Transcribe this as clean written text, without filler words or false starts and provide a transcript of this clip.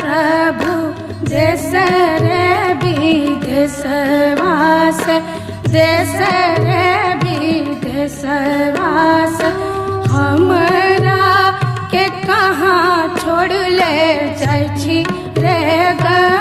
प्रभु देश रे विदेशवास, देश रे विदेशवास। हमरा के कहाँ छोड़ ले जाइ छी रे ग